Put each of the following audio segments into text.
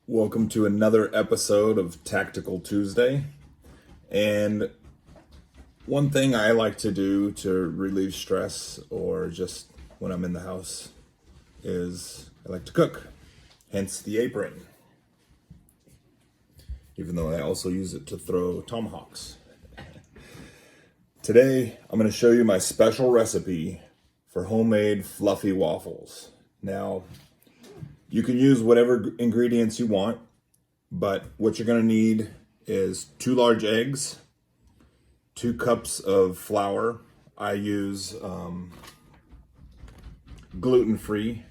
Welcome to another episode of Tactical Tuesday. And one thing I like to do to relieve stress or just when I'm in the house is I like to cook, hence the apron. Even though I also use it to throw tomahawks. Today, I'm going to show you my special recipe for homemade fluffy waffles. Now, you can use whatever ingredients you want, but what you're going to need is 2 large eggs, 2 cups of flour. I use gluten-free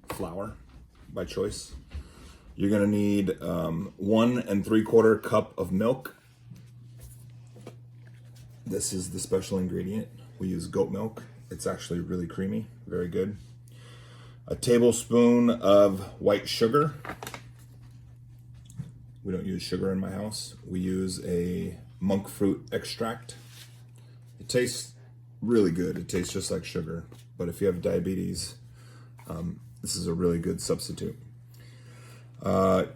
flour by choice. You're going to need 1 3/4 cup of milk. This is the special ingredient. We use goat milk. It's actually really creamy, very good. A tablespoon of white sugar. We don't use sugar in my house. We use a monk fruit extract. It tastes really good. It tastes just like sugar. But if you have diabetes, this is a really good substitute. A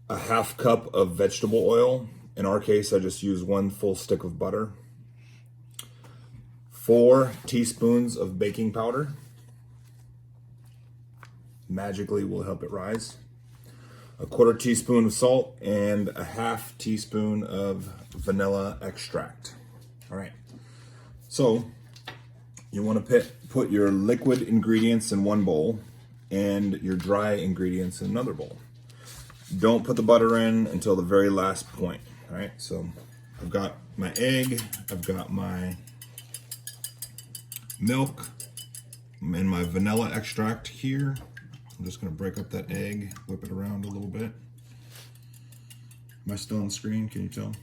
half cup of vegetable oil. In our case, I just use 1 full stick of butter. 4 teaspoons of baking powder. Magically will help it rise. A 1/4 teaspoon of salt and a 1/2 teaspoon of vanilla extract. All right. So you want to put your liquid ingredients in one bowl and your dry ingredients in another bowl. Don't put the butter in until the very last point. All right. So I've got my egg. I've got my milk and my vanilla extract here. I'm just going to break up that egg, whip it around a little bit. Am I still on screen? Can you tell?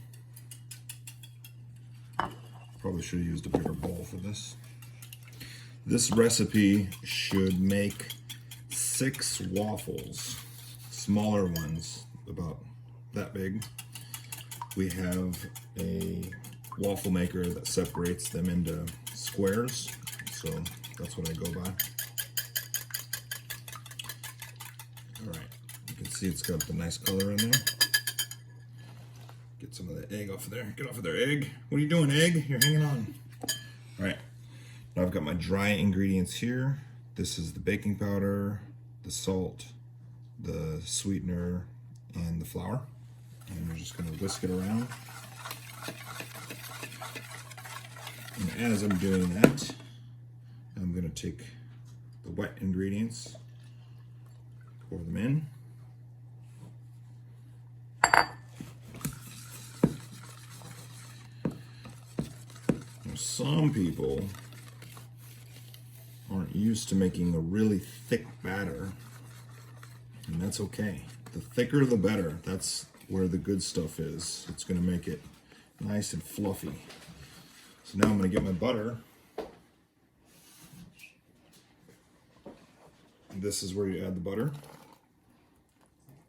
Probably should have used a bigger bowl for this. This recipe should make 6 waffles, smaller ones, about that big. We have a waffle maker that separates them into squares, so that's what I go by. Alright, you can see it's got the nice color in there. Get some of the egg off of there. Get off of there, egg. What are you doing, egg? You're hanging on. Alright, now I've got my dry ingredients here. This is the baking powder, the salt, the sweetener, and the flour. And we're just going to whisk it around. And as I'm doing that, I'm going to take the wet ingredients, pour them in. Now, some people aren't used to making a really thick batter, and that's okay. The thicker the better. That's where the good stuff is. It's going to make it nice and fluffy. So now I'm going to get my butter. This is where you add the butter.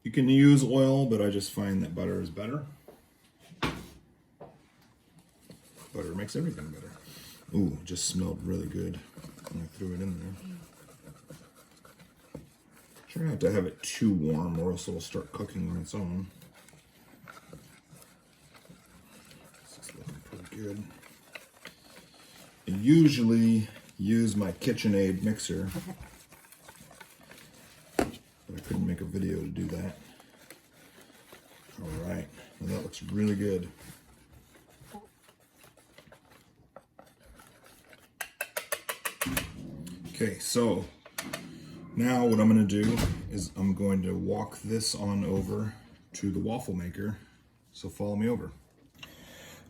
You can use oil, but I just find that butter is better. Butter makes everything better. Ooh, it just smelled really good when I threw it in there. Try not to have it too warm or else it'll start cooking on its own. This is looking pretty good. I usually use my KitchenAid mixer, but I couldn't make a video to do that. All right, well, that looks really good. Okay, so now what I'm going to do is I'm going to walk this on over to the waffle maker, so follow me over.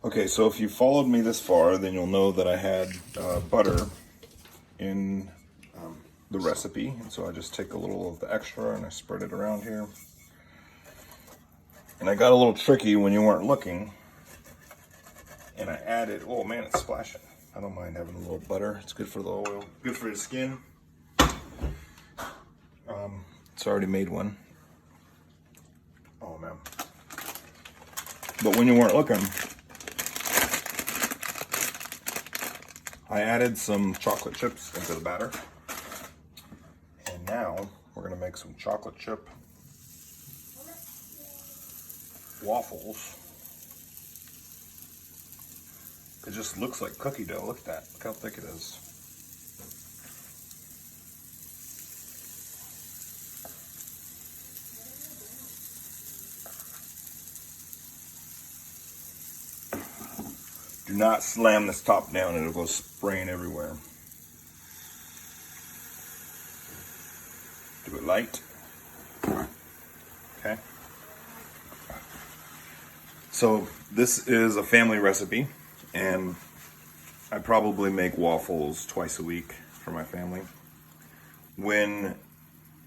Okay, so if you followed me this far, then you'll know that I had butter in the recipe. And so I just take a little of the extra and I spread it around here. And I got a little tricky when you weren't looking. And I added, oh man, it's splashing. I don't mind having a little butter. It's good for the oil, good for the skin. It's already made one. Oh man. But when you weren't looking, I added some chocolate chips into the batter. And now we're going to make some chocolate chip waffles. It just looks like cookie dough. Look at that. Look how thick it is. Do not slam this top down, it'll go spraying everywhere. Do it light. Okay. So this is a family recipe, and I probably make waffles twice a week for my family. When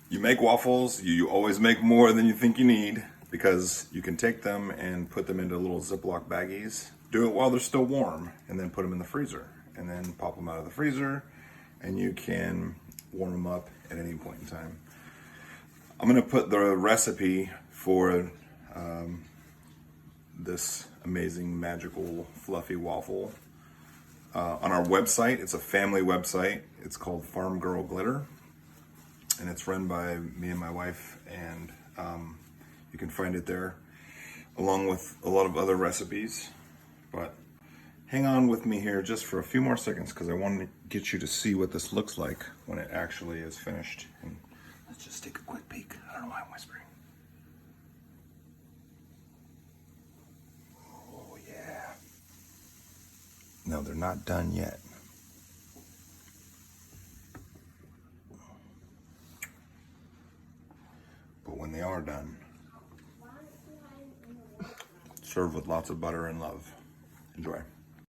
you make waffles, you always make more than you think you need, because you can take them and put them into little Ziploc baggies. Do it while they're still warm, and then put them in the freezer, and then pop them out of the freezer, and you can warm them up at any point in time. I'm gonna put the recipe for this amazing, magical, fluffy waffle on our website. It's a family website. It's called Farm Girl Glitter, and it's run by me and my wife, and you can find it there, along with a lot of other recipes. But hang on with me here just for a few more seconds, because I want to get you to see what this looks like when it actually is finished. And let's just take a quick peek. I don't know why I'm whispering. Oh yeah. No, they're not done yet. But when they are done, serve with lots of butter and love. Enjoy.